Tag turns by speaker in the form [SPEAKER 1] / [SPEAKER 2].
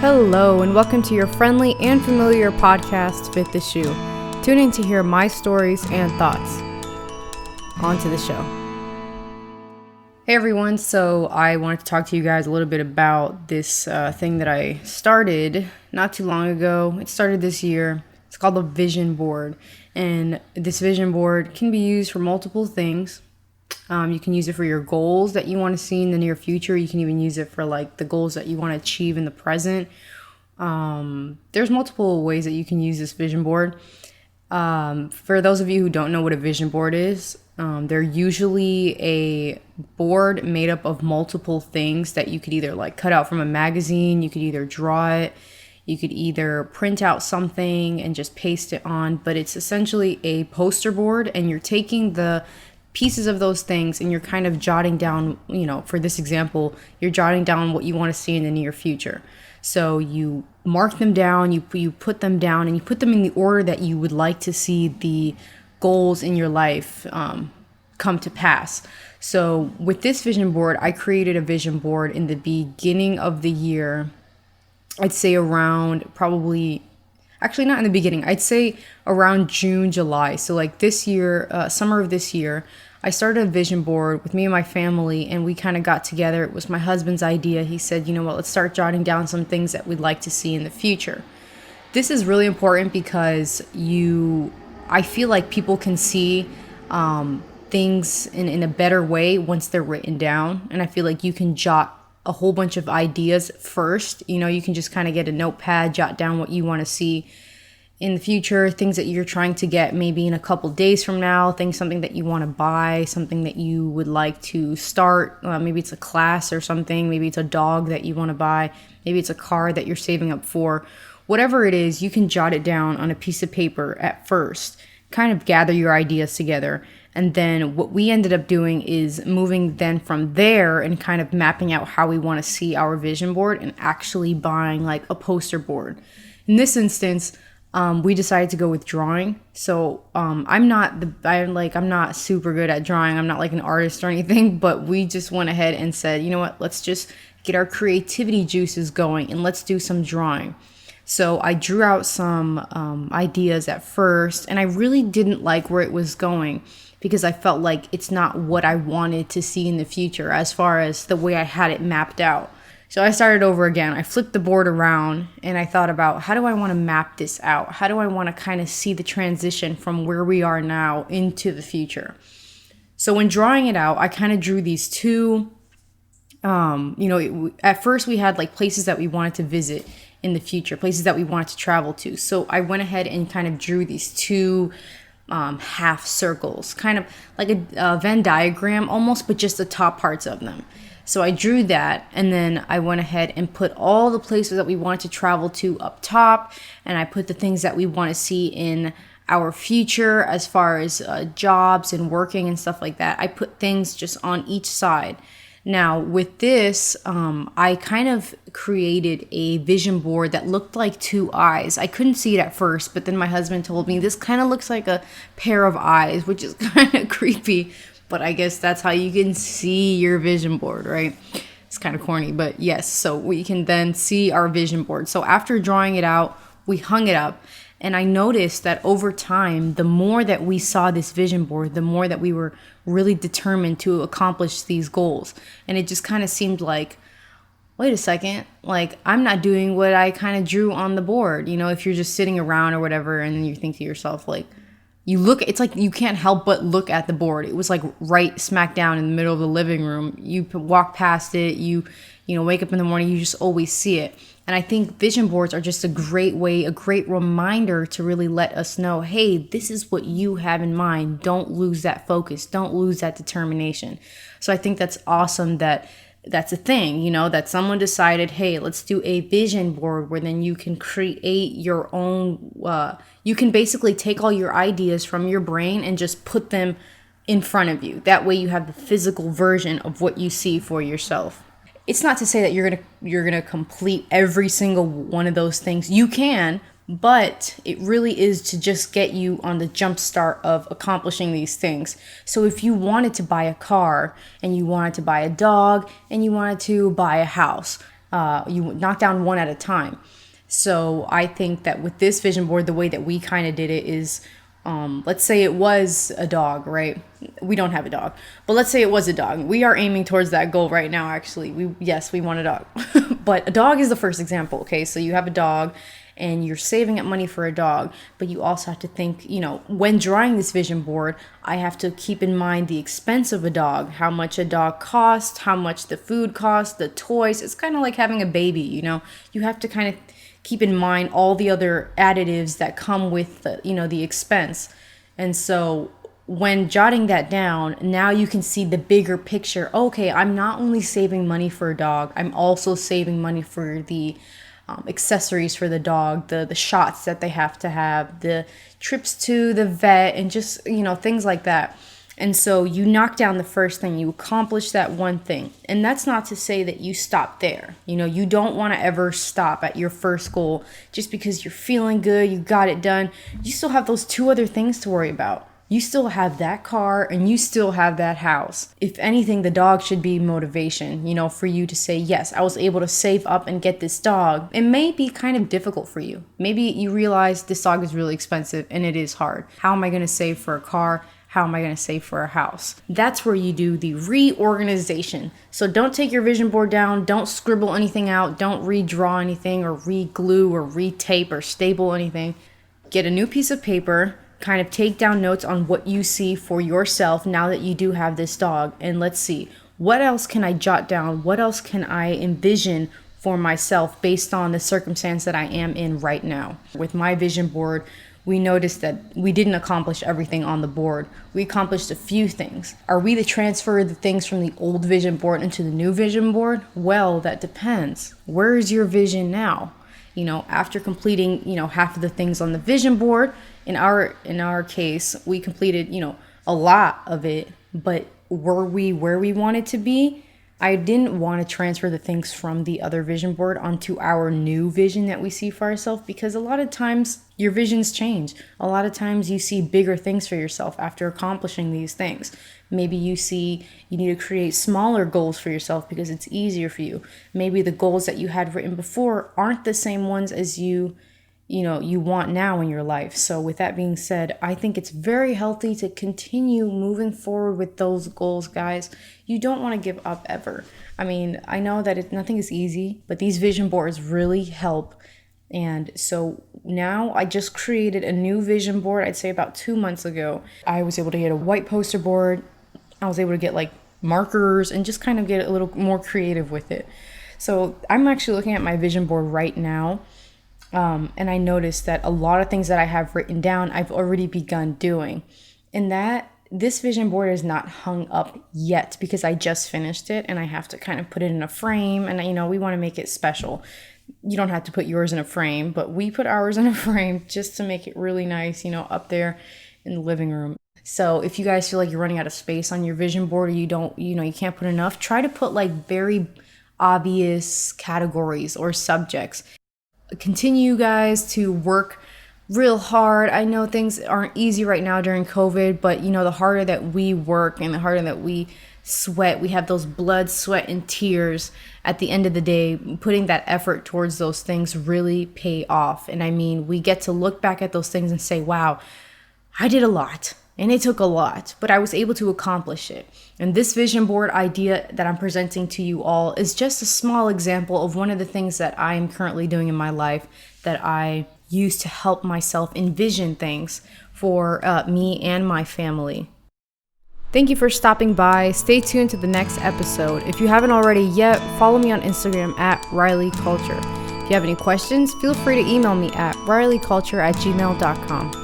[SPEAKER 1] Hello, and welcome to your friendly and familiar podcast, Fit the Shoe. Tune in to hear my stories and thoughts. On to the show. Hey everyone, so I wanted to talk to you guys a little bit about this thing that I started not too long ago. It started this year. It's called the Vision Board, and this vision board can be used for multiple things. You can use it for your goals that you want to see in the near future. You can even use it for like the goals that you want to achieve in the present. There's multiple ways that you can use this vision board. For those of you who don't know what a vision board is, they're usually a board made up of multiple things that you could either like cut out from a magazine, you could either draw it, you could either print out something and just paste it on, but it's essentially a poster board, and you're taking the pieces of those things and you're kind of jotting down, for this example, you're jotting down what you want to see in the near future. So you mark them down, you put them down, and you put them in the order that you would like to see the goals in your life come to pass. So with this vision board, I created a vision board in the beginning of the year. I'd say around actually not in the beginning, I'd say around June, July. So like this year, summer of this year, I started a vision board with me and my family, and we kind of got together. It was my husband's idea. He said, you know what, let's start jotting down some things that we'd like to see in the future. This is really important because I feel like people can see things in a better way once they're written down. And I feel like you can jot a whole bunch of ideas first. You can just kind of get a notepad, jot down what you want to see in the future, things that you're trying to get maybe in a couple days from now, something that you want to buy, something that you would like to start. Maybe it's a class or something. Maybe it's a dog that you want to buy. Maybe it's a car that you're saving up for. Whatever it is, you can jot it down on a piece of paper at first, kind of gather your ideas together. And then what we ended up doing is moving then from there and kind of mapping out how we want to see our vision board and actually buying like a poster board. In this instance, we decided to go with drawing. So I'm not super good at drawing. I'm not like an artist or anything, but we just went ahead and said, you know what, let's just get our creativity juices going and let's do some drawing. So I drew out some ideas at first, and I really didn't like where it was going because I felt like it's not what I wanted to see in the future as far as the way I had it mapped out. So I started over again. I flipped the board around and I thought about, how do I want to map this out? How do I want to kind of see the transition from where we are now into the future? So when drawing it out, I kind of drew these two, at first we had like places that we wanted to visit in the future, places that we wanted to travel to. So I went ahead and kind of drew these two half circles, kind of like a Venn diagram almost, but just the top parts of them. So I drew that, and then I went ahead and put all the places that we wanted to travel to up top, and I put the things that we want to see in our future as far as jobs and working and stuff like that. I put things just on each side. Now with this, I kind of created a vision board that looked like two eyes. I couldn't see it at first, but then my husband told me this kind of looks like a pair of eyes, which is kind of creepy. But I guess that's how you can see your vision board, right? It's kind of corny, but yes. So we can then see our vision board. So after drawing it out, we hung it up. And I noticed that over time, the more that we saw this vision board, the more that we were really determined to accomplish these goals. And it just kind of seemed like, wait a second, like I'm not doing what I kind of drew on the board. If you're just sitting around or whatever, and then you think to yourself, like, it's like you can't help but look at the board. It was like right smack down in the middle of the living room. You walk past it, you wake up in the morning, you just always see it. And I think vision boards are just a great way, a great reminder to really let us know, hey, this is what you have in mind. Don't lose that focus. Don't lose that determination. So I think that's awesome that's a thing, that someone decided, hey, let's do a vision board where then you can create your own, you can basically take all your ideas from your brain and just put them in front of you. That way you have the physical version of what you see for yourself. It's not to say that you're gonna complete every single one of those things. You can, but it really is to just get you on the jump start of accomplishing these things. So if you wanted to buy a car and you wanted to buy a dog and you wanted to buy a house, you knock down one at a time. So I think that with this vision board, the way that we kind of did it is, let's say it was a dog, right? We don't have a dog, but let's say it was a dog. We are aiming towards that goal right now, actually. We want a dog. But a dog is the first example, okay? So you have a dog and you're saving up money for a dog, but you also have to think, when drawing this vision board, I have to keep in mind the expense of a dog, how much a dog costs, how much the food costs, the toys. It's kind of like having a baby, You have to kind of keep in mind all the other additives that come with the expense. And so when jotting that down, now you can see the bigger picture. Okay, I'm not only saving money for a dog, I'm also saving money for the accessories for the dog, the shots that they have to have, the trips to the vet, and just, things like that. And so you knock down the first thing, you accomplish that one thing. And that's not to say that you stop there. You don't want to ever stop at your first goal just because you're feeling good, you got it done. You still have those two other things to worry about. You still have that car and you still have that house. If anything, the dog should be motivation, for you to say, yes, I was able to save up and get this dog. It may be kind of difficult for you. Maybe you realize this dog is really expensive and it is hard. How am I going to save for a car? How am I going to save for a house? That's where you do the reorganization. So don't take your vision board down. Don't scribble anything out. Don't redraw anything or re-glue or re-tape or staple anything. Get a new piece of paper. Kind of take down notes on what you see for yourself now that you do have this dog. And let's see, what else can I jot down? What else can I envision for myself based on the circumstance that I am in right now? With my vision board, we noticed that we didn't accomplish everything on the board. We accomplished a few things. Are we to transfer the things from the old vision board into the new vision board? Well, that depends. Where is your vision now? After completing, half of the things on the vision board, in our case, we completed, a lot of it, but were we where we wanted to be? I didn't want to transfer the things from the other vision board onto our new vision that we see for ourselves, because a lot of times your visions change. A lot of times you see bigger things for yourself after accomplishing these things. Maybe you see you need to create smaller goals for yourself because it's easier for you. Maybe the goals that you had written before aren't the same ones as you want now in your life. So with that being said, I think it's very healthy to continue moving forward with those goals, guys. You don't want to give up ever. I mean, I know that nothing is easy, but these vision boards really help. And so now I just created a new vision board, I'd say about 2 months ago. I was able to get a white poster board. I was able to get markers and just kind of get a little more creative with it. So I'm actually looking at my vision board right now. And I noticed that a lot of things that I have written down, I've already begun doing. And that this vision board is not hung up yet because I just finished it and I have to kind of put it in a frame. And, we want to make it special. You don't have to put yours in a frame, but we put ours in a frame just to make it really nice, up there in the living room. So if you guys feel like you're running out of space on your vision board or you can't put enough, try to put very obvious categories or subjects. Continue, guys, to work real hard. I know things aren't easy right now during COVID, but the harder that we work and the harder that we sweat, we have those blood, sweat, and tears at the end of the day. Putting that effort towards those things really pay off. And we get to look back at those things and say, wow, I did a lot. And it took a lot, but I was able to accomplish it. And this vision board idea that I'm presenting to you all is just a small example of one of the things that I am currently doing in my life that I use to help myself envision things for me and my family. Thank you for stopping by. Stay tuned to the next episode. If you haven't already yet, follow me on Instagram at RileyCulture. If you have any questions, feel free to email me at RileyCulture@gmail.com.